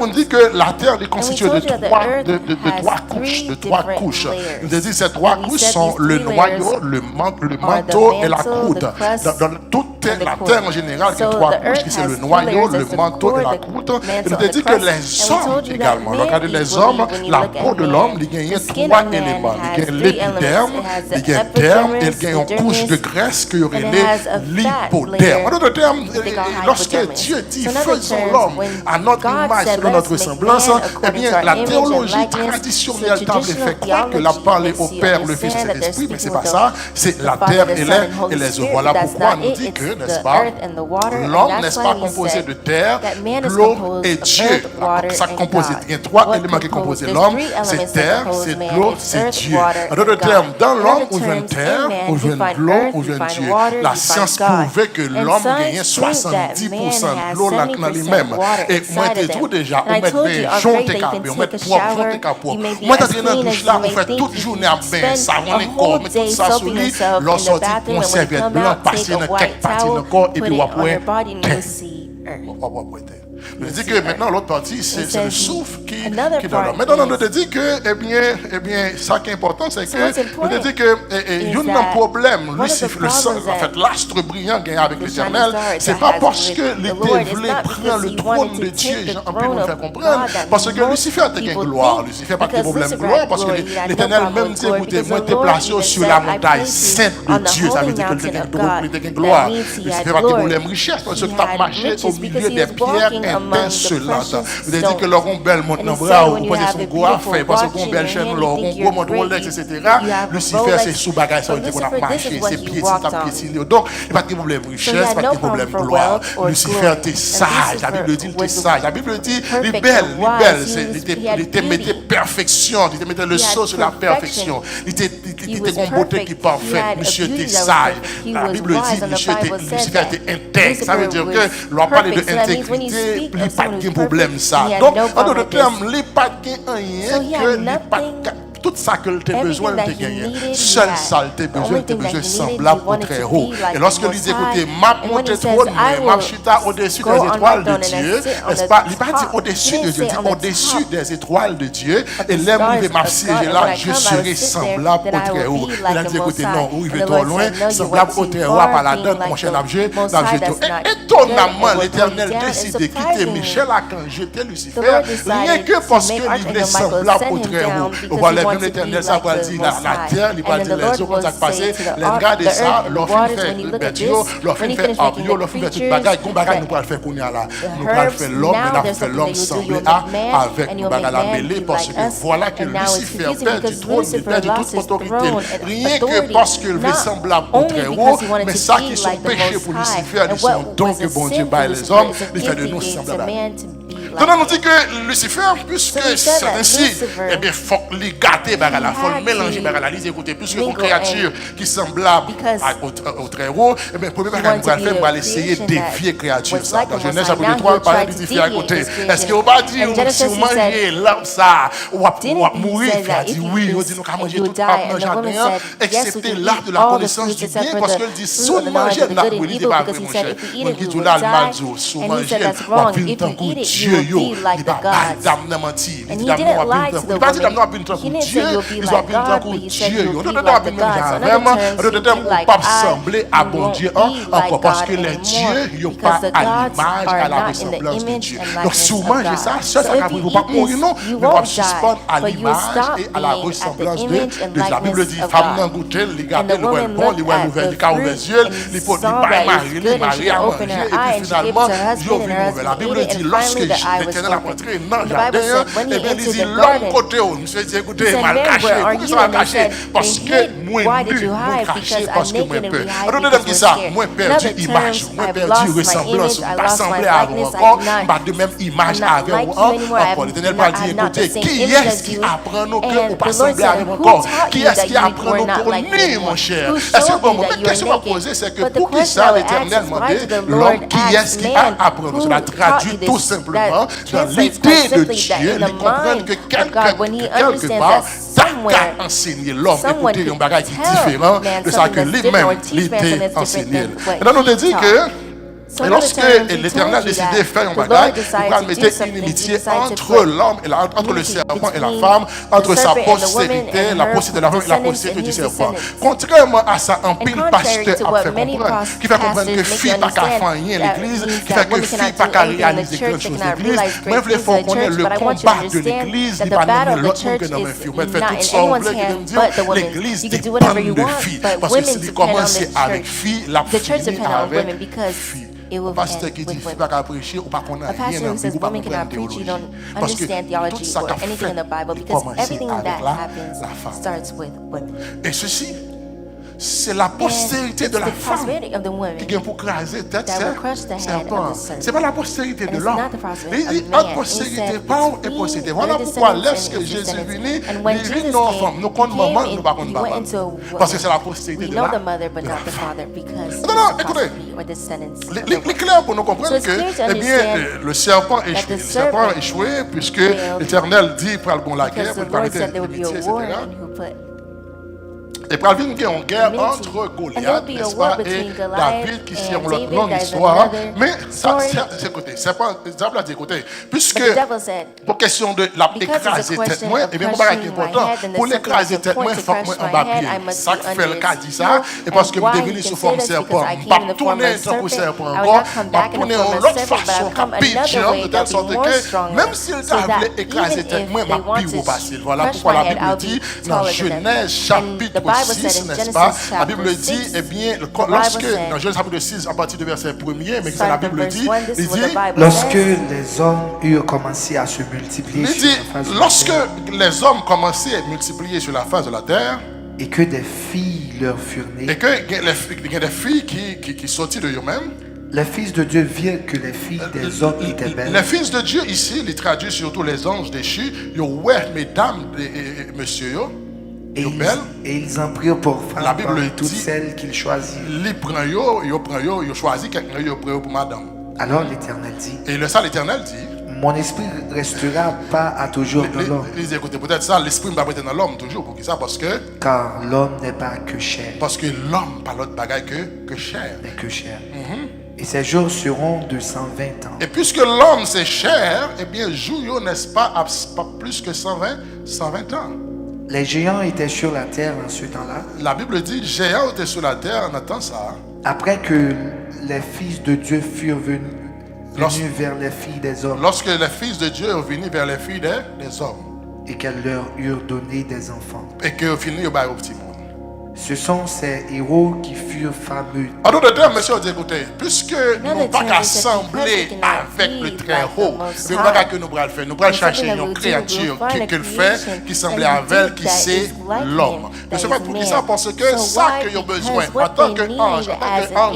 on dit que la terre est constituée de told you that the trois, earth de trois has couches, de three trois different couches. layers. Il nous a dit ces trois And he couches said sont these le three noyau, layers le are the manteau et la mantle, croûte. the crust, dans toute and the la core. terre en général, qui a So trois the couches, earth qui c'est has le two noyau, layers, le there's the manteau core, et la the croûte. Et mantle, nous and avons the dit que crust. les And we hommes told you that également, men regardez les equally, hommes, when you la look at peau de man, l'homme, il y a the skin trois of man éléments. Il y has a three l'épiderme, elements. It has il the y a derme, et epidermis, il y a une couche de dermis, graisse qui aurait and it les has a fat l'hypoderme. layer En d'autres termes, that they call lorsque hypodermis. Dieu dit So in other faisons terms, l'homme when à notre God image, said, selon "Let us notre make ressemblance, man eh according bien, to our la image and théologie likeness." traditionnelle So table traditional fait croire que la theology parole est makes au you Père, le Fils et understand that they're l'Esprit, mais c'est speaking pas with ça, c'est the la Father, terre the et Son, and l'air Holy et les eaux. Spirit, Voilà but that's pourquoi not on it. dit It's que, n'est-ce the pas, earth and the water, and l'homme, that's n'est-ce why pas, we composé said de terre, that man is l'eau composed et of Dieu. earth, water, Ça and compose, God. il y a trois What éléments qui compose? composent There's l'homme, three elements c'est that terre, compose c'est man. l'eau, It's c'est earth, Dieu. water, En d'autres and God. termes, dans In l'homme, other on vient terms, terre, in man, on you vient find l'eau, earth, on you vient find Dieu. water, La you science find God. prouvait que And l'homme gagnait science proved that 70% man de has l'eau là dans 70% lui-même. water Et moi, inside je of trouve them. déjà, And on I met told you des already joncs, that you can on met take a propre, shower, joncs, you may be moi, as t'as dans clean douche as là, you on may fait think. toute You journée à can bain, spend savon a les whole corps, mais tout day ça sur soaking lui, yourself l'on in the sortit bathroom, pour and when you serviette come blanc, out, take passer a dans white quelques parties towel, dans le corps, et put puis it on après, your body, and you'll see earth. je dis que maintenant l'autre partie c'est le souffle qui donne. Mais on te dit que eh bien ça qui est important c'est que on te dit que il y a un problème Lucifer le sang en fait l'astre brillant gagne avec l'Éternel c'est pas parce que l'Éternel voulait prendre le trône de Dieu en plus nous faire comprendre parce que Lucifer a une gloire Lucifer pas de problème de gloire parce que l'Éternel même dit écoutez moi t'es placé sur la montagne sainte de Dieu ça veut dire que l'Éternel a une gloire Lucifer pas de problème richesse parce que tu as marché au milieu des pierres étincelantes. Vous avez dit que leur belle monte dans le bras, vous prenez son gros affaire, parce que son belle chaîne, leur gros monte Rolex, etc. Lucifer, c'est sous bagage, ça veut dire qu'on a marché, c'est pieds, c'est pieds. Donc, il n'y a pas de problème richesse, pas de problème gloire. Lucifer, t'es sage. La Bible dit, t'es sage. La Bible dit, il est belle, il te mettait perfection, il te mettait le saut sur la perfection. Il était une beauté qui est parfaite. Monsieur, t'es sage. La Bible dit, Lucifer était intègre. Ça veut dire que, l'on parle de intégrité, il n'y a pas de problème ça. Donc, en d'autres termes, il n'y a pas de rien que il n'y a pas tout ça que tu as besoin de gagner. Seul ça, tu as besoin semblable au très haut. Et lorsque il dit, écoutez, m'a monté trône, m'a chita au-dessus des étoiles de Dieu, n'est-ce pas? Il n'a pas dit au-dessus de Dieu, il dit au-dessus des étoiles de Dieu. Et l'aime où il m'a siégé là, je serai semblable au très haut. Il a dit, écoutez, non, où il va trop loin, semblable au très haut, par la donne, mon cher Nabjé, étonnamment, l'Éternel décide de quitter Michel à quand jeter Lucifer, rien que parce qu'il est semblable au très haut. On voit l'Éternel, ça va dire la terre, il va dire les eaux, comme ça passé, les gars de ça, leur fin fait berdio, leur fin fait arbio, leur fin fait toute bagaille, qu'on bagaille nous pourrons faire qu'on y a là. Nous pourrons faire l'homme, mais nous fait l'homme semblé avec nous bagaille la mêlée, parce que voilà que Lucifer perd du trône, il perd toute autorité. Rien que parce qu'il veut semblable au très haut, mais ça qui sont péchés pour Lucifer, ils sont donc que bon Dieu baille les hommes, il fait de nous semblables. Donc on nous dit que Lucifer, puisque c'est ainsi, eh bien, il faut les gâter, il faut le mélanger, il écoutez, puisque une créature qui est semblable au très haut, eh bien, le premier bagage qu'on va faire, on va essayer de dévier créature. Dans Genèse chapitre 3, on parle de défier à côté. Est-ce qu'on va dire, si vous mangez l'arbre ça, on va mourir? Il a dit oui, on dit nous qu'à manger tout l'arbre dans le jardin, excepté l'arbre de la connaissance du bien, parce qu'il dit, si on mange l'arbre, il dit pas vrai, mon cher. On dit tout là, le mal, si on mange, on va vivre tant que Dieu. Il va pas d'âme mentir. Il dit d'âme non à Dieu. Il va dire d'âme non à Dieu. Ils ont appelé tant que Dieu. On doit appeler même vraiment. On doit pas sembler à bon Dieu encore parce que les dieux ils n'ont pas à l'image, à la ressemblance de Dieu. Donc si vous mangez ça, ça ne va pas mourir non, mais vous va suspendre à l'image et à la ressemblance de Dieu. La Bible dit femme n'a goûté, les garder le bon, bon, les voit ouvert, les cas ouverts les yeux, les potes pas marier à manger et puis finalement Dieu vit mauvais. La Bible dit lorsque l'Éternel a rentré dans le jardin, et bien il dit l'homme côté haut, monsieur dit écoutez, mal caché, pourquoi ça va cacher? Parce que moi nu, moi caché, parce que moi peur. Alors de qui ça, moi perdu image, moi perdu ressemblance, pas semblé à vous encore, pas de même image avec vous encore. L'Éternel va dire écoutez, qui est-ce qui apprend nous que ou pas semblé à vous encore? Qui est-ce qui apprend nous pour ni mon cher? Est-ce que bon, la question à poser c'est que pour qui ça l'Éternel demandé l'homme qui est-ce qui a appris nous? Cela traduit tout simplement dans l'idée de Dieu, il comprend que quelque part, ça a enseigné l'homme. Écoutez, il y a un bagage qui est différent de ça que lui-même, il était enseigné. Et donc, on te dit que Et lorsque l'Éternel a décidé de faire un bagage, il va mettre une inimitié entre l'homme et entre le serpent et la femme, entre sa postérité, la postérité de la femme et la postérité du serpent. Contrairement à ça, un pile pasteur a fait comprendre, qui fait comprendre que fille pas qu'à faire rien l'église, qui fait que fille pas qu'à réaliser quelque chose l'église. Moi, je veux qu'on ait le combat de l'église, il va nommer l'autre monde que dans mes filles. On fait tout semble qui me dit l'église dépend de filles. Parce que si il commence avec filles, la fille avec filles. Pasteur qui dit qu'il va pas prêcher ou pas qu'on a rien dans le ou pas comprendre théologie. Parce que tout ça qu'a fait commencer avec la femme. Et ceci, c'est la postérité de la femme qui vient pour craser tête serpent. Ce n'est pas la postérité de l'homme. Il dit entre postérité, parole et postérité. Voilà pourquoi lorsque Jésus est venu, il dit non, femme, nous comptons maman, nous ne pas compter papa. Parce que c'est la postérité de la femme. Non, écoutez. Il est clair pour nous comprendre que eh bien, le serpent a échoué puisque l'Éternel dit pour le bon la guerre, pour parler d'amitié, etc. Et pour venir une guerre entre Goliath, n'est-ce pas, et David, qui c'est une longue histoire. Mais ça, c'est côté. C'est pas, ça veut dire côté. Puisque, pour question de l'écraser tête moi, et bien, mon bagage est important. Pour l'écraser tête moi, il faut que moi en bas pied. Ça fait le cas dit ça. Et parce que vous devez sous forme serpent, pas tourner tant pour serpent encore, pas tourner en l'autre façon, capitule, de telle sorte que, même s'il voulait écraser tête moi, ma pire au passé. Voilà pourquoi la Bible dit, dans Genèse, chapitre 6, n'est-ce pas? La Bible dit, eh bien, lorsque, dans Genèse chapitre 6, à partir du verset 1er, mais ça la Bible dit, il dit, lorsque les hommes eurent commencé à se multiplier sur la face de la lorsque terre, les hommes commençaient à multiplier sur la face de la terre, et que des filles leur furent nées, et qu'il y a des filles qui sortent de eux-mêmes, les fils de Dieu virent que les filles des hommes étaient belles. Les fils de Dieu ici, ils traduisent surtout les anges déchus, ouais, mesdames et messieurs, et ils en prirent pour femmes la Bible toutes dit, celles qu'ils choisirent. Ils prennent, ils choisissent quelqu'un, ils prennent pour madame. Alors l'Éternel dit, et le ça l'Éternel dit, mon esprit restera pas à toujours dans l'homme. Écoutez, peut-être ça, l'esprit ne va pas être dans l'homme toujours. Pour qui ça? Parce que, car l'homme n'est pas que chair. Parce que l'homme pas l'autre bagaille que chair. Mais que chair. Et ses jours seront de 120 ans. Et puisque l'homme c'est chair, eh bien, jour, n'est-ce pas plus que 120 ans. Les géants étaient sur la terre en ce temps-là. La Bible dit, les géants étaient sur la terre en attendant ça. Après que les fils de Dieu furent venus vers les filles des hommes. Lorsque les fils de Dieu sont venus vers les filles des hommes. Et qu'elles leur eurent donné des enfants. Et qu'au final, ils ont au petit monde. Ce sont ces héros qui furent fameux. En d'autres termes, monsieur, écoutez, puisque nous n'avons pas qu'à assembler avec le très haut, mais pas que nous allons faire. Nous allons chercher une créature qu'il fait, qui semble avec elle, qui c'est l'homme. Mais c'est pas pour qui ça, parce que ça qu'il a besoin, en tant qu'ange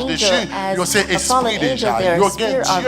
déchu, il y a cet esprit déjà. Il y a Dieu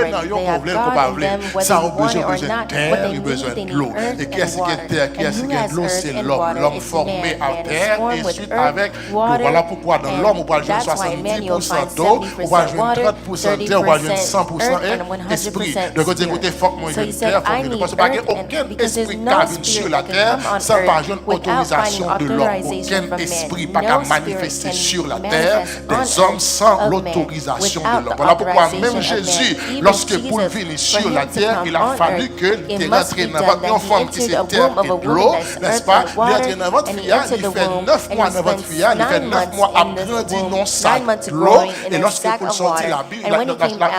dans le problème qu'on va avoir. Ça a besoin de terre, il a besoin de l'eau. Et qui est-ce qui est terre, qui est-ce qui est de l'eau, c'est l'homme. L'homme formé à terre, et ensuite avec. Voilà pourquoi dans l'homme, on va jouer 70% d'eau, on va jouer 30% de terre, on va jouer 100% esprit. De côté, il faut que moi je terre, parce qu'il n'y a aucun esprit qui vient sur la terre sans pas une autorisation de l'homme. Aucun esprit pas qu'à manifester sur la terre des hommes sans l'autorisation de l'homme. Voilà pourquoi même Jésus, lorsque pour venir sur la terre, il a fallu que il rentre dans votre femme qui c'est terre et de l'eau, n'est-ce pas? Il rentre dans votre fille, il fait 9 mois dans votre fille, il fait 9 mois à prendre non sac l'eau. Et lorsqu'il peut sortir la Bible,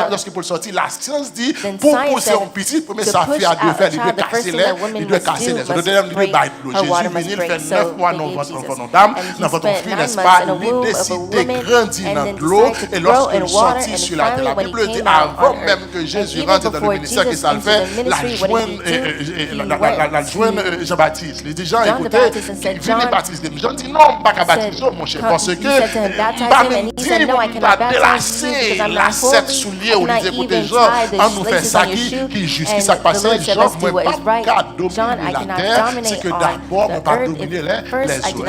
lorsqu'il peut sortir la science dit, pour pousser un petit, pour ça fait à Dieu faire, il doit casser l'air, il doit casser les autres. Il doit battre l'eau. Jésus venu, il fait 9 mois dans votre enfant d'âme, dans votre fille, n'est-ce pas? Il décide de grandir dans l'eau. Et lorsqu'il sortit sur la terre, la Bible dit, avant même que Jésus rentre dans le ministère qui s'en fait, la joindre Jean-Baptiste. Il dit, Jean, écoutez, venez baptiser. Jean dit, non, pas qu'à baptiser, mon cher, parce que pas même dire, on va délasser la sept souliers, on dit, écoutez, Jean, on nous fait ça qui jusqu'ici ça passe, Jean, moi, pas qu'à dominer la terre, c'est que d'abord, on va dominer les eaux.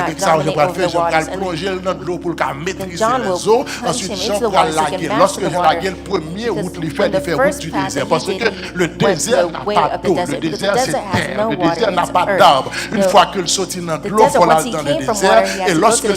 Et ça, je vais faire, je vais plonger dans l'eau pour maîtriser les eaux. Ensuite, Jean prend la gueule. Lorsque Jean la gueule, premier route, il fait route du désert. Parce que le désert n'a pas d'eau, le désert c'est terre, le désert n'a pas d'arbre. Une fois qu'il sortit dans l'eau, il faut aller dans le désert. Et lorsque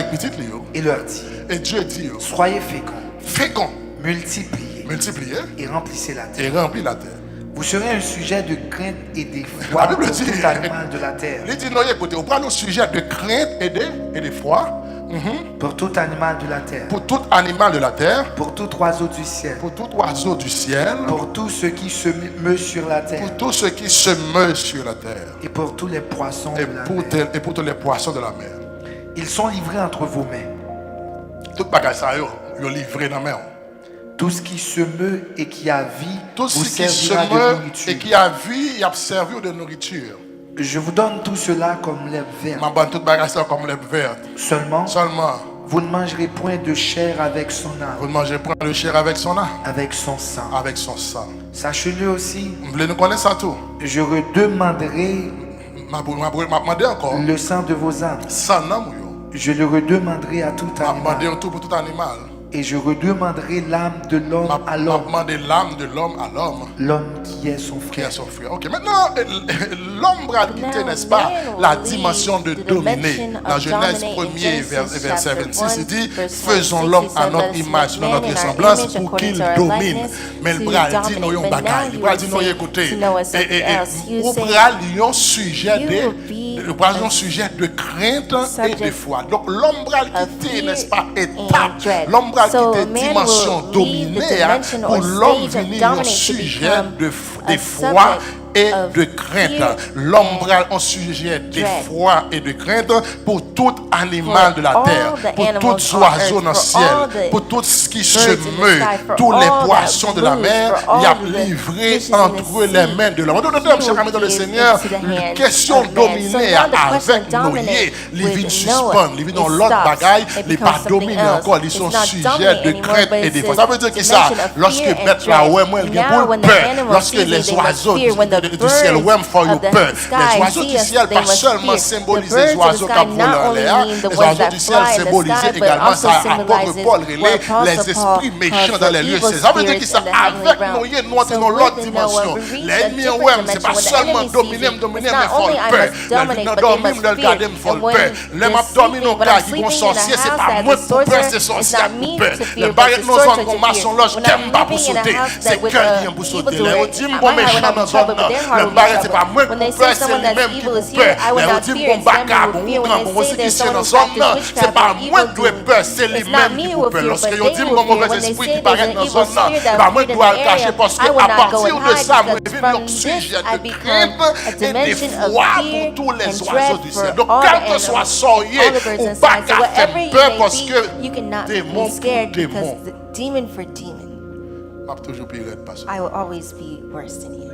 avec petit Léo. et leur dit, Et Dieu dit, soyez féconds, fécond, multipliez multipliez et remplissez la terre. et remplis la terre. Vous serez un sujet de crainte et La d'effroi Bible pour dit, tout animal de la terre. il dit, non, écoutez, on prend le sujet de crainte et d'effroi Pour tout animal de la terre. pour tout animal de la terre, Pour tout oiseau du ciel. pour tout oiseau du ciel, Pour tout ce qui se meut sur la terre. pour tout ce qui se meut sur la terre, Et pour tous les poissons et de la pour, mer. et pour tous les poissons de la mer. Ils sont livrés entre vos mains. Tout bagage ça, yo livré dans la mer. Tout ce qui se meut et qui a vie Tout vous ce qui se servira de meut nourriture. et qui a vie, il a servi de nourriture. Je vous donne tout cela comme l'herbe verte. Ma bonne toute bagage ça comme l'herbe verte. Seulement, Seulement, vous ne mangerez point de chair avec son vous âme, ne mangez point le chair avec son âme, avec son sang. avec son sang. Sachez-le aussi, Vous voulez nous connaître ça tout? je redemanderai Ma demandé encore. le sang de vos âmes. Sans nom, yo. Je le redemanderai à tout Ma demandé animal. un tout pour tout animal. Et je redemanderai l'âme de l'homme à l'homme. Demander l'âme de l'homme à l'homme. L'homme qui est son Qui est frère. son frère. Ok, maintenant, l'homme va quitter, n'est-ce pas, la dimension de dominer. Dans Genèse 1er, verset 26, il dit, faisons l'homme à notre image, selon notre ressemblance, pour qu'il domine. Mais le bras dit, nous avons bagaille. Le bras dit, nous écoutez. Au bras, il y a un sujet de crainte et de foi. Donc, l'homme va quitter, n'est-ce pas, étape. L'homme va quitter dimension dominée pour l'homme venir un sujet de foi et de crainte. L'homme a un sujet de foi et de crainte pour tout animal de la terre, pour tout oiseau dans le ciel, pour tout ce qui se meut, tous les poissons de la mer, il a livré entre les mains de l'homme. Dans le Seigneur, une question dominée avec noyer, les vignes suspendent, les vignes dans l'autre bagaille, les pas dominés encore, ils sont sujets de crainte et de foi. Ça veut dire que ça, lorsque bête la ouais, moi, il y a peur, lorsque les oiseaux du ciel, ouais, font peur. Les oiseaux du ciel, pas seulement symbolisent les oiseaux qui volent en l'air, les oiseaux du ciel symbolisent également, ça apôtre Paul les esprits méchants dans les lieux. Ça veut dire que ça, avec noyer, nous entrons dans l'autre dimension. L'ennemi, ouais, c'est pas seulement dominer, mais font peur. Le dormir, le garder, me font peur. Les m'abdominer, nos gars qui vont sorcier, c'est pas moi pour peur, c'est sorcier pour peur. Les barrettes, nos hommes, qu'on marche en loge, qu'aime pas pour sauter. C'est cœur qui vient pour sauter. Les dit, bon méchant dans zone, le barrette, c'est pas moi pour peur, c'est lui-même qui pour peur. Les dit, bon bacard, bon grand, bon aussi qui c'est dans zone, c'est pas moi qui dois peur, c'est lui-même qui pour peur. Lorsque ils dit, mon mauvais esprit qui paraît dans zone, pas moi qui dois le cacher parce qu'à partir de ça, moi, je vais un sujet de crainte et de foi pour tous les oiseaux du ciel. Donc, quel que soit soyez ou pas qu'à faire peur parce que démon pour démon. Demon for demon. M'a toujours pire parce que I will always be worse than you.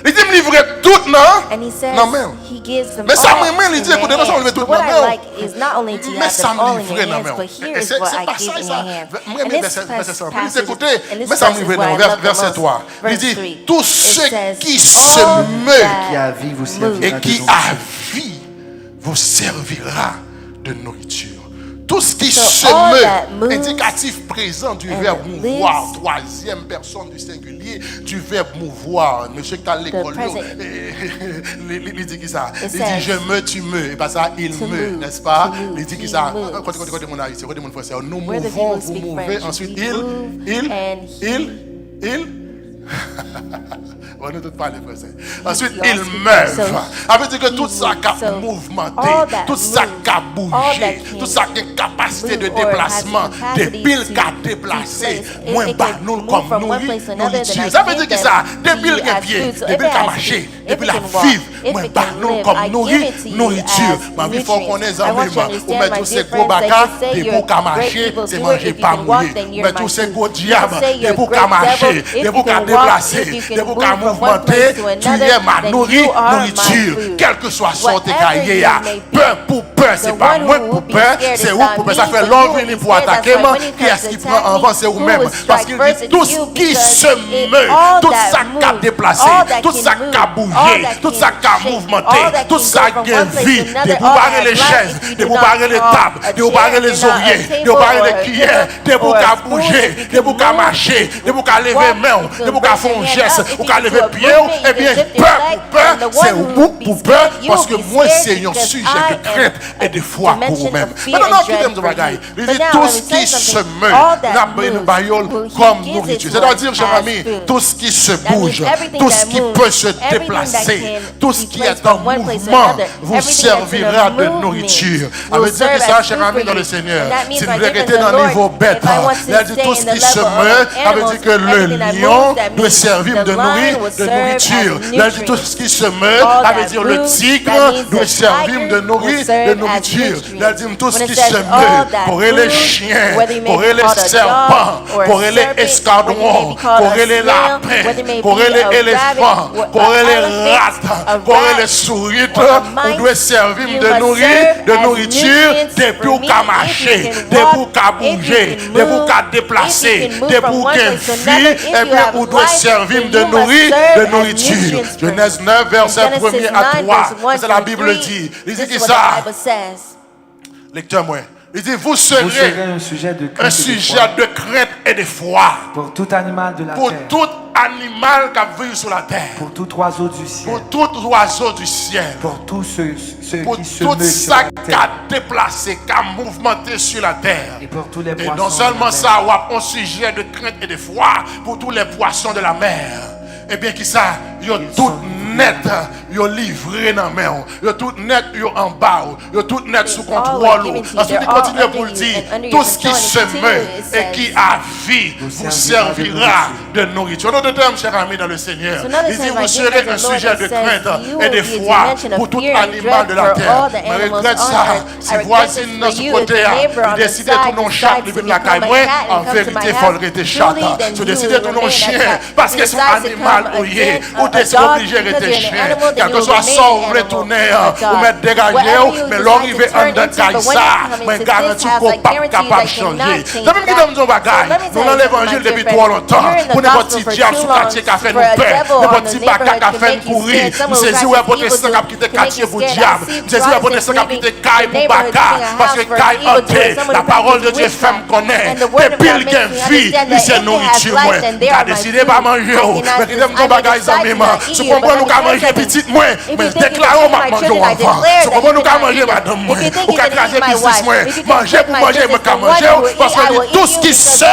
il dit me livrer tout non. And he says Non même. he gives them Mais ça all même il dit in écoutez your nous sommes hands. lever tout But what non. I like is not only to Mais have ça them me all in livrer your non hands, même. but here is what I give in your hands. Moi And mais this verset 5. Il dit passage, écoutez, and this mais ça me passage is livrer what I non love the verset most. 3. Il Verse dit 3. tous It ceux says, qui all se meut Qui that a vie vous et servira de qui nourriture. à vie vous servira de nourriture. Tout ce qui So se all that meut, moves indicatif présent du and verbe lives, mouvoir, troisième personne du singulier du verbe mouvoir. Monsieur qui a l'école, present. il dit qui ça? It Il dit says je me, tu me, et pas ça, il to me, move, n'est-ce pas? to move, Il dit qui he ça? moves. Côté mon haïtien, côté mon français. Nous Where the mouvons, people vous speak mouvez, French, ensuite we move and il. On ne peut pas parler français. Ensuite, You il all speak meurt. French. Ça veut dire que he tout ça moves. qui a So mouvementé, all that tout ça qui a all bougé, that tout ça qui a une capacité de move or has déplacement, the capacity des piles to qui a be déplacé, placed. moins It bas can nous move comme from one place to another nourriture. than Ça I veut dire give que ça, them des piles qui as pied, food. So des if piles it qui has marché, food, des if piles it qui can walk, vivre, if moins it bas can nous live, comme I nourrir, give it to you nourriture. as Ma vie faut nutrients. connaître I want you to ou understand, mettre my tous ces dear gros friends, that bagages, you say des you're boucs à great marcher, evil c'est doer. manger If you pas can walk, mouiller. then you're Mais my tous ces food. gros You diables, say des you're boucs great à marcher, devil. If des you boucs à can walk, déplacer, if you can des boucs move à from one mouvementer, place to tu another, es ma then nourriture, you are my nourriture, food. quel que soit sorte Whatever cahier, you may be, peur pour peur, c'est the pas one moi who pour will be peur, scared c'est is où not pour me, peur, ça fait but l'homme you will venu be pour scared. That's attaquer why moi, when he qui comes est-ce to qui prend attack avant, me, c'est who vous-même, will parce strike qu'il first dit is tout ce you, qui because se meut, all tout that ça qui a moves, déplacé, all that tout can ça qui a move, all bougé, that tout can ça qui a shake, mouvementé, all that tout can ça go qui from a one place vie, to another, des all boubarrer that les life, chaises, if you des do boubarrer not les call tables, a des boubarrer chair, les if you're not a oreillers, table des boubarrer or les a cuillères, table des or boucs a à spoon, bouger, if you des can boucs à move, marcher, if you des boucs à can lever walk, main, if you des can boucs à raise faire your un hand geste, up, if ou you qu'à can lever do a pied, movement, eh you bien, can lift your peur leg, pour peur, and the c'est one who vous will be pour peur, scared, you parce will que be moi, scared c'est un because sujet I de crainte am et de foi pour dimension vous-même. of fear Maintenant, and écoutez, dread ce for bagaille. you. Il But dit now, tout let ce me tell qui you se something. meut, All that n'a une moves, baïole who he comme gives nourriture. it C'est-à-dire, to cher us ami, as food. tout ce qui se That means bouge, everything tout that ce qui moves, peut se everything that déplacer, can tout ce be qui est placed en from one place to mouvement another, vous everything that's in a servira de movement nourriture. Ça will veut dire que serve ça, as cher food ami, for dans le you. Seigneur, And that means si by vous voulez giving rester the dans le Lord, niveau bête, if I want to il a dit stay tout in ce the qui se level of meut, ça veut animals, dire que le everything that lion moves, that doit means servir the de lion will serve as nourriture. Il a dit tout nutrients. ce qui se meut, All ça veut that dire le moves, tigre that means doit the servir tiger de will serve as nourriture. Il a dit tout When ce it qui says se all meut, that pour les moves, chiens, whether you may pour be les called a serpents, dog or a pour les serpent, escadrons, whether you may be called pour a les snail, lapins, whether you may pour be les a éléphants, rabbit, pour a les elephant, rats, a pour rat, les souris, or a on mice, doit servir you de must serve as nourriture, nutrients des for boucs me. à If marcher, you can des walk, boucs à if you bouger, can des move, boucs à if déplacer, you can move des from boucs one à place to vie, another, if eh you bien, have on doit life, servir then de you must nourriture, serve de as nourriture. nutrients for me. Genèse 9, verset In Genesis 1er à 9, 3. verse 1 C'est la through Bible 3, dit. Il dit this que is what ça, the Bible says. lecteur moi. Il dit, vous Vous serez serez un sujet de un crainte et de sujet foi de crainte et de foi pour tout animal de la pour terre, tout animal qui vit sur la terre, pour tout oiseau du ciel, pour tout oiseau du ciel, pour tous ceux pour qui se tout meuvent sur ça la qui a terre déplacé, qui a mouvementé sur la terre. et pour tous les Et poissons. non de seulement la mer. ça, on a un sujet de crainte et de foi pour tous les poissons de la mer. Et bien qui ça, yo tout net, yo livré dans la main, yo tout net, yo en bas, yo tout net sous contrôle. Ensuite il continue pour le dire, tout ce qui se meut et qui a vie vous servira de nourriture. En d'autres termes, chers amis dans le Seigneur, il dit vous serez un sujet de crainte et de foi pour tout animal de la terre. Mais regrette ça, si voisine dans ce côté, il décide de tourner un chat, il vient de la caille, en vérité, il faut le rester chat. Si décide de tourner un chien, parce que son animal ou des obligés de rester chien. Quel que soit ça, vous voulez tourner, ou mettre dégager, mais l'arrivée en dedans de ça, mais garantis qu'on n'est pas capable de changer. C'est même qui donne nos bagages. Nous dans l'évangile depuis trop longtemps. Pour n'importe qui diable sous quartier qui a fait nous peur, n'importe qui bagaille qui a fait nous courir. Nous saisissons ouais protestant qui a quitté quartier pour diable. Nous saisissons ouais protestant qui a quitté caille pour bagaille. Parce que caille hanté, la parole de Dieu fait me connaître. Depuis qu'il a vie, il s'est nourriture. Il a décidé de pas manger. Mais il aime nos bagages en même. Si vous comprenez, nous avons mangé petit moins, mais déclarons ma manger enfant. Si vous comprenez, nous avons mangé madame moins. Vous avez crasé business moins. Manger pour manger, mais qu'à manger. Parce que tout ce qui se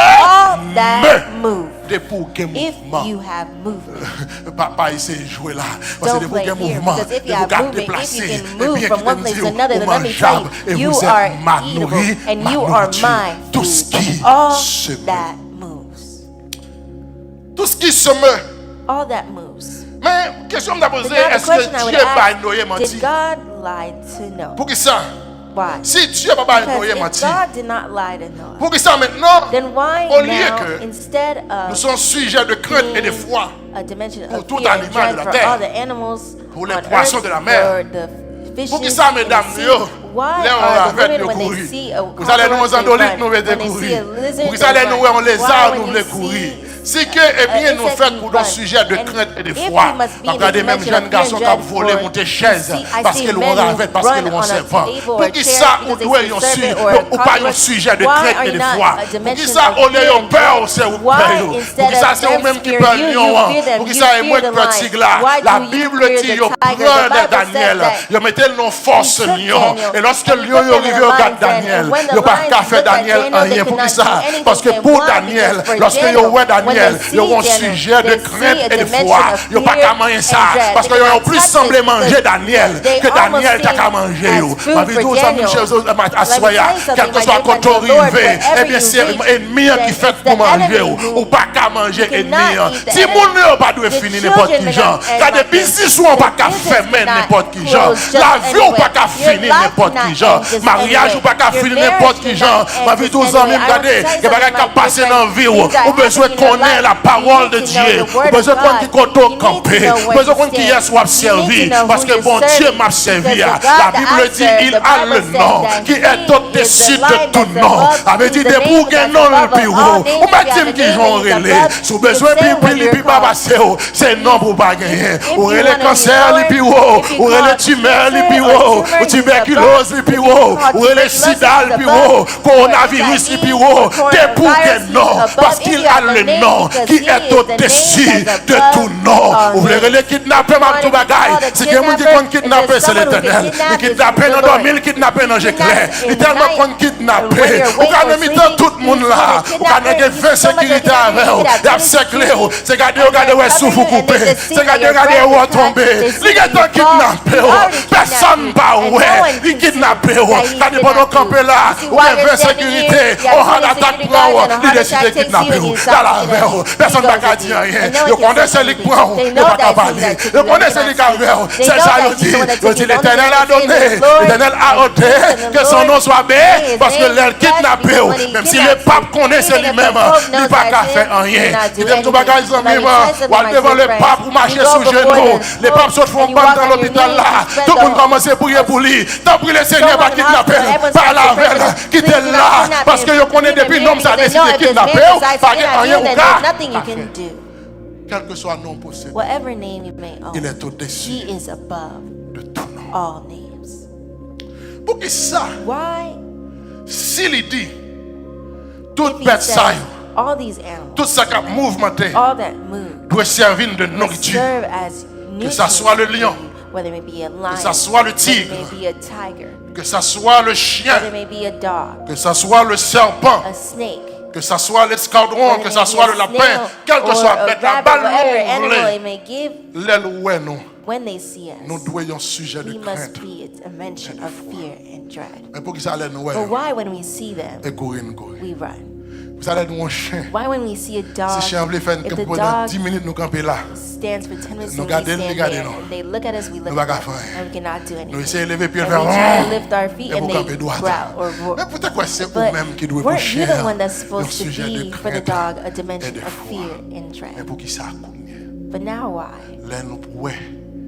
meut. De pour quel mouvement. Papa, il s'est joué là. Parce que de pour quel mouvement. De pour quel déplacé. Et bien qu'il me dit, vous mangeable et vous êtes ma nourriture, ma nourriture. Tout ce qui se meut. Tout ce qui se meut. All that moves. Mais question que je me But posée, now the est-ce question I que would Dieu va ask, Noé did mentir? God lie to Noah? Pour qui ça? Why? Si Dieu va pas Because Noé if mentir, God did not lie to Noah, pour qui ça maintenant? then why Au lieu now, que instead nous of sommes sujets de crainte et de foi a dimension pour of tout fear and animal de dread la for terre, all the animals pour les on poissons earth, de la mer. for the fishes Pour qui ça, in mesdames, the sea, yo? why Là, on are va the faire women le when they courir. see a Vous allez nous cockroach, en they donner, run. nous allons When they see courir. a lizard, Vous they allez nous run. voir un lézard, Why, nous when voulons you courir. see C'est que, eh bien, nous insect, faisons you pour nos run. sujets de And crainte et de if foi. you must be Regardez the même dimension jeunes of garçons qui fear and ont volé, dread monter for- chaise, you see, I parce see qu'ils l'ont men avec, parce run qu'ils l'ont on a servant. table or Pour a qui chair ça, because ou they doit see y serpent or a ou pas un cockroach. sujet de Why crainte are et you de not foi. a Pour qui dimension ça, of au lieu fear de and peur, dread? c'est au Why, peur. Pour instead qui ça, of c'est them vous-même qui fear peur you, lion. you fear them, Pour qui you ça, et fear moi, the petit lion. là. Why La do you Bible fear dit, the yo, tiger? prend The Bible Daniel, said that yo mettez le nom force he took lion. Daniel Et lorsque and le he lion put est them arrivé in au a garde lion's den. Daniel, And when the yo pas lions qu'à faire looked at Daniel Daniel, rien. they Pour could qui not ça? do anything Parce que to him. pour Why? Daniel, Because for lorsque Daniel, yo ouais when Daniel, they see yo ont Daniel, sujet de they crainte see a et de dimension foi. of Yo pas fear qu'à manger ça. and dread. Parce que They yo cannot ont plus touch semblé it manger because Daniel they que almost Daniel t'a see qu'à manger. as Yo. food Ma vie for tous amis Daniel. chez eux à Let me soya, tell you something, quel que my soit dear friends, quand on the Lord, arrive, wherever eh bien you c'est reach, ennemi then qui fait it's pour the manger enemy ou pas qu'à manger You ennemi. cannot eat the Si mon enemy. ne pas doit The finir n'importe children qui may genre. not end Car des like this. business ou on pas The qu'à business fermer cannot n'importe qui genre. close just La vie ou anyway. pas qu'à Your finir life n'importe qui cannot genre. end just Mariage ou anyway. pas qu'à Your finir marriage n'importe qui genre. cannot Ma end vie just tous anyway. amis I want to regardez, tell you il y a something, qu'à my passer dear dans la friends. vie ou Things are besoin happening in your connaître life. la parole You de need to know Dieu. the word Ou besoin of qu'on qui God. compte You need to camper. know where Besoin you qu'on qui stand. est soit You servi. need to know Parce who que you're bon Dieu serving. m'a servi. Because the La God Bible that dit I serve, il the a Bible le said nom that qui he est is au-dessus the de lion tout that's nom. above, Avait he's dit the des name bouquets that's non le above plus all haut. names. Ou If pas you have dire a qui name j'en that is relais. above, Sous you can besoin say puis what puis you're puis pas called. passer. C'est non pour pas gagner. If Ou you les wanna be cancers les lower, plus haut. if you Ou les call tumeurs les cancer plus or haut. tumor Ou is tuberculose les above, plus if you haut. call Ou les tuberculosis sida les is plus above, haut. Coronavirus or les plus HIV, haut. or Des bouquets coronavirus non. is above, Parce if qu'il you a have a le name, nom because qui he est is the au-dessus name that's de above tout nom. all Ou names. les kidnappeurs m'a tout bagaille. C'est que moi qui compte kidnapper c'est l'éternel. Les kidnappeurs dans dormir, les kidnappeurs dans j'éclaire. Les tellement qu'on kidnapper. Ou quand même temps tout le monde là. Ou quand même 20 sécurité avec eux. Il y a séclé. C'est regardez où est souffle coupé. C'est regardez où est tombé. Les gars sont kidnappés. Personne pas ouais. Ils kidnappés. Quand ils vont camper là. Ou bien 20 sécurité. On a l'attaque prend. Ils décident de kidnapper. Là la veille. Personne n'a qu'à dire rien. Ils connaissent les prend. Ils n'ont pas qu'à parler. Ils connaissent les carrières. C'est ça ils disent. L'éternel a donné. L'éternel a ôté. Que son nom soit béni. Parce que l'elle kidnappé. Même si le pape connaît c'est lui-même. Il n'a pas qu'à faire rien. Il aime tout bagage en même. Ou aller devant le pape pour marcher sous genoux. Les papes se font battre dans l'hôpital là. Tout le monde commence à prier pour lui. Tant pis le Seigneur va kidnapper. Par la veille. Quittez là. Parce que je connais depuis l'homme ça décide de kidnapper. Pas rien au cas. Quel que soit nom possédé. Whatever name you may own, Il est au-dessus he is above de tout nom. all names. Pour qui ça? Why? s'il dit, toute If he bête ça, says, all these animals, tout ça qui a mouvementé, all that move, doit servir de will nourriture. serve as Que ça soit le lion, nutrition, whether it may be a lion, que ça soit le whether it tigre, may be a tiger, que ça soit le whether chien, it may be a dog, que ça soit le serpent, a snake, que ça soit l'escadron, whether que it ça may be soit a le lapin, snail quel que or soit a bête, la rabbit, balle whatever animal non it may give, l'aile ouais nous, when they see nous us, devons un sujet de we crainte. must be a mention of fear and dread. Mais pour qui ça allait nous But ouais, why when we see them, et courir, nous courir. we run? Vous allez nous un chien. Why when we see a dog, Si chien voulait faire une if camp the pendant dog 10 minutes, nous camper là. stands for 10 minutes Nous and we garder, stand regarder, there non. and they look at us, we look Nous at pas them faire. and we cannot do Nous anything. essayons de lever pied et And faire we try to lift our feet et and vous they camper droit. growl or roar. Mais peut-être que c'est But vous-même qui devez vous weren't you the cher one that's un supposed to sujet de be for the crainte dog a et dimension de of foi. fear and Mais dread? pour qui ça cogne? But now why? Là nous ouais,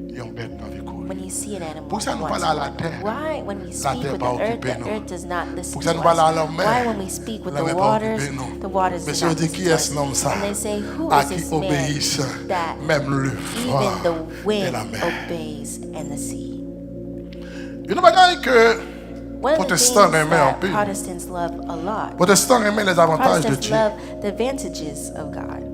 il y a une bête dans la vie. When you see an animal, Pour ça nous once parle à la in a terre. while, why when we La speak terre with pas the occupée, non. earth does not listen Pour to ça nous parle à la us? mer. Why when we speak with La the mer pas waters, occupée, non. the waters Mais do si on not dit listen qui to est us? ce nom ça? And they say, who À is qui this man obéissent that même le vent even the et wind la mer. obeys and the sea? Il y a une bagaille que One of the Protestants things aimaient en that pile. Protestants love a lot. Protestants aimaient les avantages de Protestants Dieu. love the advantages of God.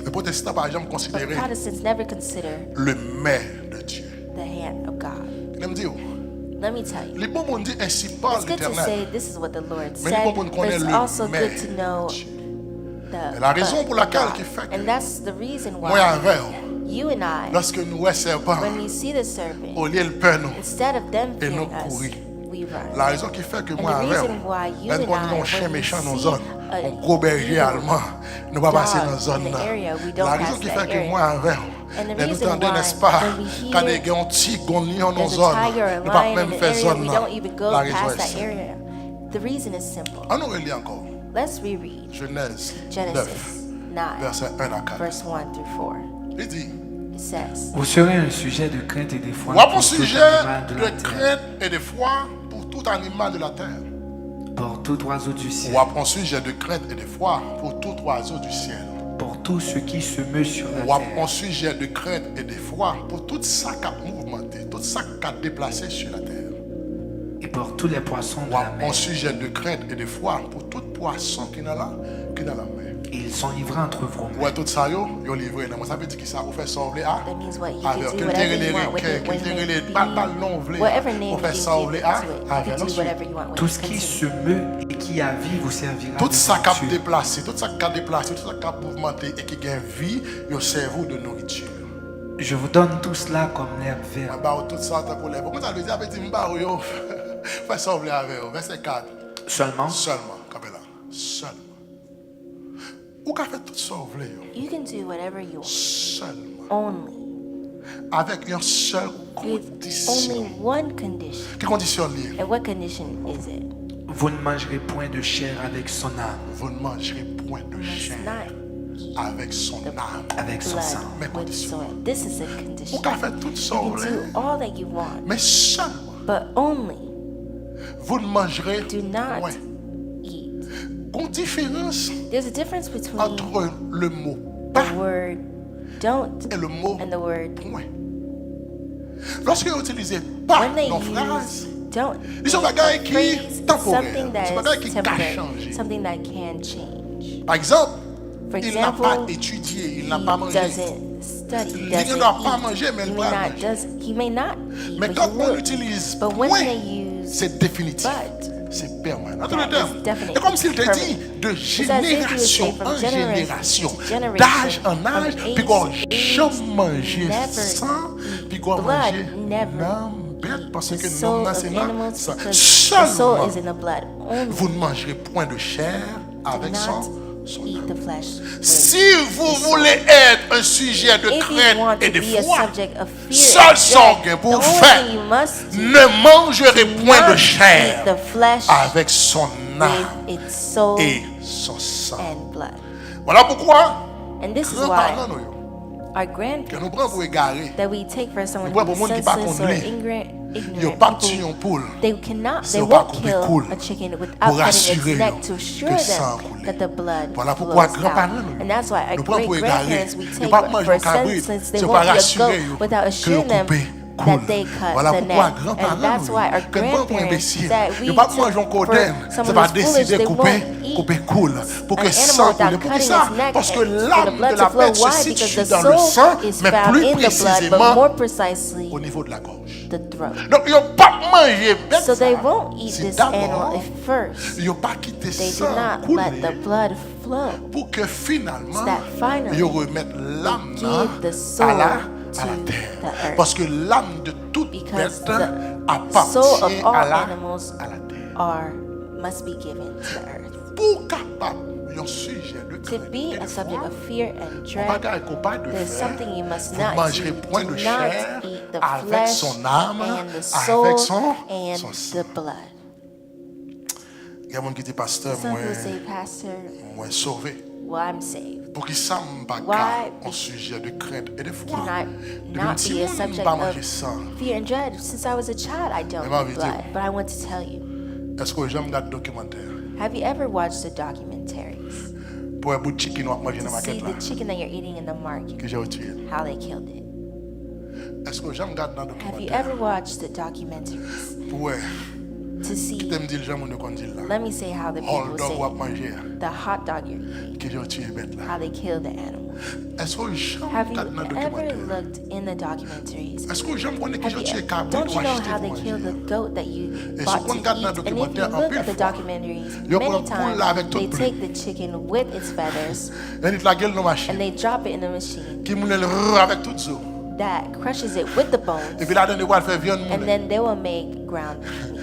Les protestants, par exemple, But considéraient Protestants never consider le maire de Dieu. the hand of God. Il me dit, Let me tell you. les bons m'ont dit ainsi parle It's good to say l'Éternel. this is what the Lord Mais said, les bons but connaissent it's le also maire good to know de Dieu. the Et la raison but pour laquelle God. qui fait que And that's the reason moi why avec, you and I, lorsque nous voyons serpent, when we see the serpent, au lieu de peur nous, instead of them et nous fearing us, courir. we run. La raison qui fait que And moi the avec, reason why you quand and on I, dit un chien when we méchant dans la see zone, a un gros berger allemand, nous ne pas passer dans la dog zone in the là. area, we don't La raison pass qui that fait que area. moi avec, And the mais nous reason entendons, why, n'est-ce pas, when we quand hear il y a un tigre, un lion dans la there's a zone, tiger or a nous ne pas lion même in an faire area, zone we là. don't even go La raison past est that ça. area. The reason is simple. On nous relit encore. Let's reread Genèse 9, Genesis 9, verset 1 à 4. verse 1 through 4. Il dit, It says, Vous serez un sujet de crainte et d'effroi ou à pour mon tout sujet animal de de la terre, crainte et de foi pour tout animal de la terre. pour tout oiseau du ciel, Ou à mon sujet de crainte et de foi pour tout oiseau du ciel. pour tout ce qui se meut sur la Ou à terre, mon sujet de crainte et de foi pour tout ça qui a mouvementé, tout ça qui a déplacé sur la terre. et pour tous les poissons de Ou à la mon mer. sujet de crainte et de foi pour tout poisson qui est dans la mer. Et ils s'enivrent entre vos mains. Ouais, tout ça, yo livré. Moi, ça veut dire que ça, vous fait sauver à. that means what? You Avec can do quel whatever les you want with requins, it when quel you les be, ballons vlés. whatever name Vous you fait give sauver it à. to it. You Avec can do ensuite. whatever you want with Tout it. ce qui Continue. se meut et qui a vie vous servira Tout de ça qui a nourriture. déplacé, tout ça qui a déplacé, tout ça qui a mouvementé et qui gagne vie, il servez de nourriture. Je vous donne tout cela comme l'herbe Je verte. vais tout ça pour les. Pourquoi ça veut dire, petit m'barou yo? Fais sauver avec eux. Verset 4. Seulement, Seulement, Capella. Seulement. Ou qu'a fait tout ça au vle, yo? You can do whatever you want. Seulement. Only. Avec une seule With condition. only one condition. Quelle condition liée? And what condition is it? vous ne mangerez point de chair avec son âme, Vous ne mangerez point de Must chair not eat avec son âme. avec son sang. blood Mes with conditions. soil. This is a condition. Ou qu'a fait tout ça You au can vle? do all that you want, Mais seulement, but only vous ne mangerez do not point. eat. Une différence There's a difference between entre le mot the pas word don't et le mot and the word point. Lorsque vous utilisez pas when they dans use phrase, don't. ils sont bagailles qui Phrase, temporaires. something C'est that bagailles is qui peuvent temporary, changer. something that can change. Par exemple, For il n'a pas example, étudié, il he n'a pas mangé. doesn't study, Il doesn't ne doit pas eat. manger, mais He il may va not manger. he may not eat, Mais but quand he on will. utilise But when point, they use c'est définitif. but, C'est permanent. that is definite, C'est comme s'il te dit permanent. de It's as if you would say génération from en generation génération, to generation, d'âge en from âge, age puis qu'on to age, jamais manger never sang, eat puis qu'on blood, manger never l'âme bête, parce the que soul non, of c'est là. animals, ça. because the soul Seulement, is in the blood. Only vous ne mangerez point de chair do avec not son eat the flesh. with Si vous voulez être un sujet de If you want crainte to et de be a foi, subject of fear seul and son dread, gain the pour only faire, thing you must do ne mangerez point de not eat chair the flesh avec son âme with its soul et son sang. and blood. Voilà pourquoi, And this is grands-parents, why nous, our que grandparents nous prenons pour égarer, that we take for someone Nous who prenons pour is monde qui pas senseless qu'on or lit. ignorant ils n'ont pas people, tué un poule. they cannot, C'est they pas won't coupé kill coule a chicken pour without cutting rassurer its neck eux to assure que sang them coule. that the blood Voilà pourquoi flows grands-parents, out. nous, And that's why our nous prenons great pour égarer. grandparents we Ils take pas manger for un cabrit, senseless, they c'est won't pas eat a rassurer goat eux without que assuring them coupé cool. that they cut Voilà the pourquoi net. grands-parents, And that's why our que bon pour grandparents, imbécile, that ils we pas manger un for codène, ça someone va who's foolish, décider they couper, won't eat couper cool, pour que an sang animal coule. without Pour que cutting ça, its neck parce que and for the l'âme blood de to la flow. bête se Why? Because situe the dans le sang, soul is mais found plus in the blood, but précisément more precisely au niveau de la gorge. the throat. Donc, ils n'ont pas mangé bête. So they won't eat C'est this animal d'abord, at first. ils n'ont pas quitté They sang did not couler let the blood flow. pour que finalement, So that finally, ils remettent l'âme give the soul à la to terre. the earth. Parce que l'âme de toute Because bête the appartient soul of all à la animals terre. must be given to the earth. Pour capable un sujet de To crainte be et de a subject foi, of fear and on dread, bagaille qu'on pas de there's faire, something you must vous not mangerez do. point Do de not chair eat the avec flesh son âme, and the avec soul son and sang. the blood. Il y a des gens qui disent, pasteur, Some moi, people say, Pastor, moi sauvé. well, I'm saved. Pour qu'il s'en Why? bagarre en sujet de crainte et de foi. Can I Depuis not petit be a monde, subject pas of manger sang. fear and dread? Since I was a child, I don't Mais ma eat vie blood. dit- But I want to tell you, Est-ce que j'aime regarder documentaire? have you ever watched the documentaries Pour un bout de chicken ou manger to dans ma see quête là, the chicken that you're eating in the market, que j'ai tué. how they killed it? Est-ce que j'aime regarder dans Have you documentaire? ever watched the documentaries Pour to see, t'aimes dire j'aime on qu'on dit là. let me say how the Hot people dog ou à say manger, the hot dog you're eating, que j'ai tué bête là. how they kill the animal. Est-ce que j'aime Have you regarder dans ever documentaire? looked in the documentaries? Est-ce que j'aime connaître que Have j'ai tué you, cabrit don't ou you know acheté how pour they kill the manger? goat that you Et bought si on to regarde dans eat? le And if you documentaire, en look pile at the fois, documentaries, ils many prennent poule là avec times tout they bleu. take the chicken with its feathers Ils te la gueule dans la machine. and they drop it in the machine Qui moule avec tout ça. that crushes it with the bones, Et puis là, dans le bois, elle fait viande and moule. then they will make ground meat.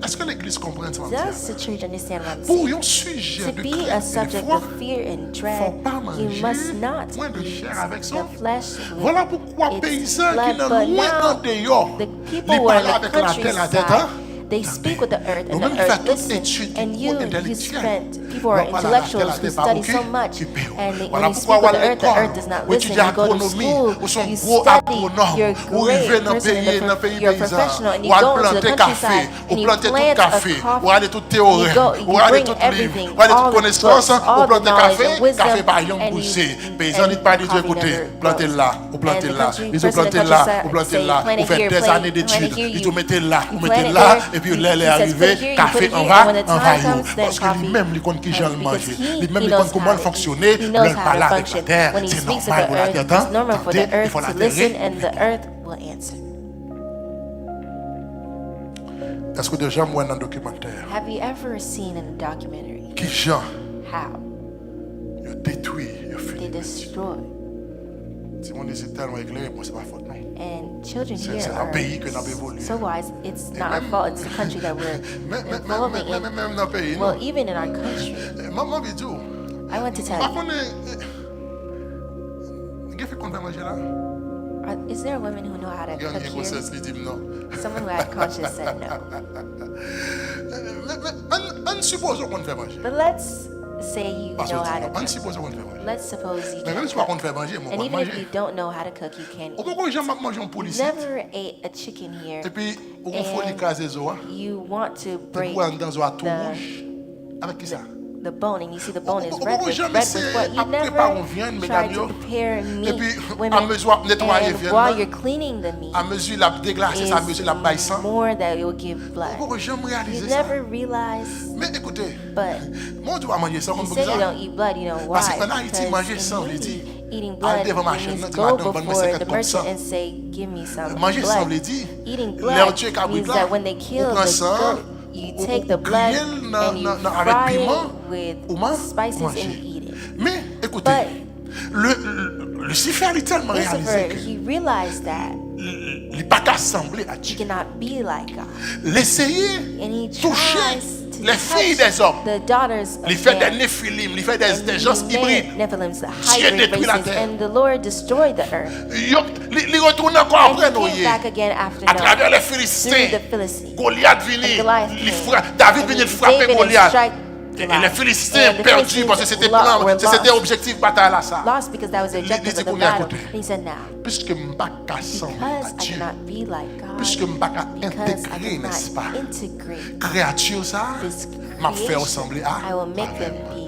Est-ce que l'église comprend ça? Does the church understand what I'm Pour saying? un sujet To de be crainte a et de subject foi, of fear and dread, faut pas you manger must not moins de eat chair avec the son. flesh with Voilà pourquoi its paysans qui blood. n'ont But loin en now, dehors, the ils people who are parlent in the avec la terre, countryside, they speak with the earth, and Nous-mêmes the qui earth faisons toute listens. étude And you intellectuelle, spent, people who are non pas la terre, intellectuals who pas study aucun so much, qui paie. and Voilà when you pourquoi speak with on the earth, the l'école, earth does not ou listen. étudier You go to agronomie, school, ou son you gros study, agronome, you're ou great vivez dans le person in pays, the dans le pays you're paysan, professional, and you ou à go to the planter café, countryside, ou and you planter tout plant café, a coffee, ou aller tout théorie, you go, ou you aller bring tout livre, everything, ou aller all toute the connaissance, books, ou all the planter knowledge café, and wisdom, café par yon and poussé. you- Paysan and dit pas dit Dieu coffee écoutez, never plantez grows. là, ou plantez And the là, country- ils ont person in the planté là, countryside ou plantez say, là, plant ou it faites here, des plant années it here, d'études, you- ils ont mettez là, ou you plant mettez it là, there, et puis he l'aile est says, put it arrivé, here, you café put it en here, va, and when the en time va yo. comes, then Parce que coffee- lui-même, il connaît qui j'en le because manger. he Lui-même, il knows connaît comment how le to fonctionner, eat. He knows le how to parler avec la function. terre. When he C'est speaks of normal the pour la earth, terre. it's normal for the Tentez, il earth faut la to listen, terrer. and the earth will answer. Est-ce que déjà, moi, dans le documentaire, Have you ever seen in a documentary qui Jean, how il détruit, il they finit. destroy? Si mon est tellement éclairé, moi, c'est pas faute, non. And children C'est here un are pays que nous avons évolué. so wise. It's not our fault. It's the country that we're evolving in. Même dans le pays, Well, non. even in our country, Maman veut dire, I want to tell par you, contre, il fait qu'on va manger là. is there a woman who know how to Il y a cook une here? grossesse, il dit non. Someone who had conscience said no. On suppose qu'on fait manger. But let's say you Parce know how to on cook. suppose qu'on fait manger. Let's suppose you Mais can même si on cook. fait manger, on And va even if you manger. don't know how to cook, you can Au eat. moment où j'ai mangé un You policier, never ate a chicken here, et puis on faut les caser les os, you want to et break puis on dans un tout the, rouge. Avec qui ça? the bone, and you see the bone is Au red moment où with, j'ai red with what? You après par on never vient, tried mesdames, to prepare et meat, puis à women, mesure nettoyer and viande, while you're cleaning the meat, à mesure la déglacer, à mesure la is baissant. more that it will give blood. Pourquoi j'aime You réaliser ça? never realize, Mais écoutez, but moi, tu vas manger ça, you on say you ça. don't eat blood, you know why? Parce qu'en Haïti, manger Because sang, in veut dire, Haiti, eating aller blood devant ma chaîne, means dis, go madame, donne-moi before 50 the pour merchant ça. and say, give me some Manger sang, blood. veut dire, Eating leur blood tuer cabrit means là, that when they kill on prend the sang, goat, you on- take on the blood grille and you avec fry piment, it with ou man, spices manger. and you eat it. Mais écoutez, Lucifer il a tellement réalisé Lucifer, que he realized that il n'est pas qu'à sembler à he Dieu. cannot be like God. L'essayer, And he toucher tries to les filles touch des hommes, the daughters of il fait des man. néphilim, il fait And des he gens made hybrides. Nephilims, the Dieu hybrid détruit la races, terre. and the Lord destroyed the earth. Il retourne encore And après he nous. came back again after À travers les Noah through Philistins, the Philistines. Goliath venu, And Goliath David came. venu And frapper David Goliath. strike Et Goliath. les Philistins And the perdus Philistines parce que c'était were c'était lost. objectif bataille là ça. Lost because that was the objective of the combien à battle. côté? And he said, now, Puisque m'pas qu'à sembler because à I Dieu, cannot be like God, puisque m'pas qu'à because I intégrer, n'est-ce pas, cannot integrate créature ça, this m'a fait creation, ressembler I à will make them moi. be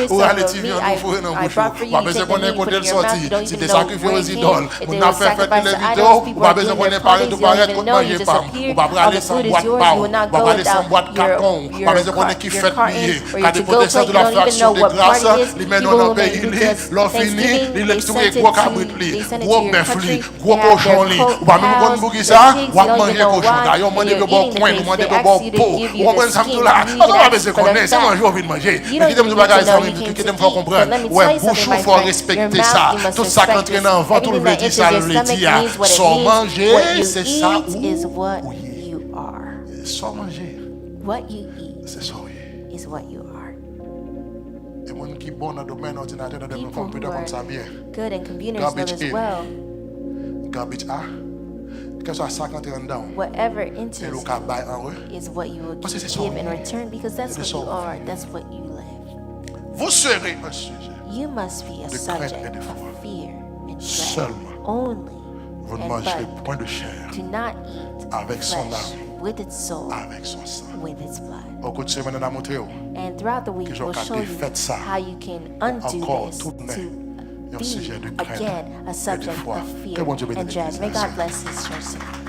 here's ou some aller of ti me viande ou fourrer dans I bouche. brought for you, Pas you besoin take the qu'on ait meat, put côté it le in your mouth, sorti. you don't Si even des know sacrifices where aux it came. idoles, If on they a were fait les sacrificed to vidéos, idols, ou people pas are besoin doing qu'on their ait parlé de parties, you don't paraître, even qu'on know, you mange just pas. appear, Ou pas all aller the sans food is boîte yours, pas. you will not Ou pas go aller sans without boîte carton. Pas besoin qu'on ait qui your fête carton liée. or Quand your des to-go protestants plate, de you la don't even fraction know de what grâce, party it is. les mènent People, dans when le they pays, do just l'ont fini, Thanksgiving, ils they l'extruent sent it gros to, cabrit, they send it gros to your bœuf, country, gros they have their cochon. Ou pas même qu'on bouge cows, ça, their pigs, ou you à don't manger even know cochon. why, D'ailleurs, and on dit you're de bon eating the coin, pigs. on dit They de ask bon you to pot. give Ou you on the prend ça tout skin, là. you On need va to baisser ask for qu'on the est, c'est moi fat. j'ai envie de manger. You Mais don't qui t'aime even du need to bagage, know, ça you came qui to me faire eat. But comprendre. let me Ouais, tell you bouche something, my faut friend. Your respecter mouth, ça. you must Tout ça qui respect entraîne en ventre, tout le everything that dit enters ça, your le stomach dit means what it sans means. manger, What you c'est ça eat is what ou y you are. est. Sans manger, What you eat c'est ça ou y est. is what you are. Et moi qui bon dans le domaine ordinateur, dans le domaine People computer who comme are ça bien. good in computers know Garbage this in. well. Garbage A. Que ça 50 ans dedans. Whatever Et enters le cas bail en eux. is what you will Parce que c'est ça. give in return because that's C'est what ça. you are. That's what you live. Vous serez un sujet. You must be a De crainte et subject de of foi. fear and dread Seulement. only. Vous ne And mangerez but point de chair do not eat avec son flesh âme, with its soul, avec son sang. with its blood. Au cours de semaine, on a montré And throughout the week, Que we'll j'en show you défaite ça. how you can undo Encore this tourner to un sujet de be crainte again et de a subject foi. of Que fear bon Dieu and bénisse dread. May l'Église. God bless His church.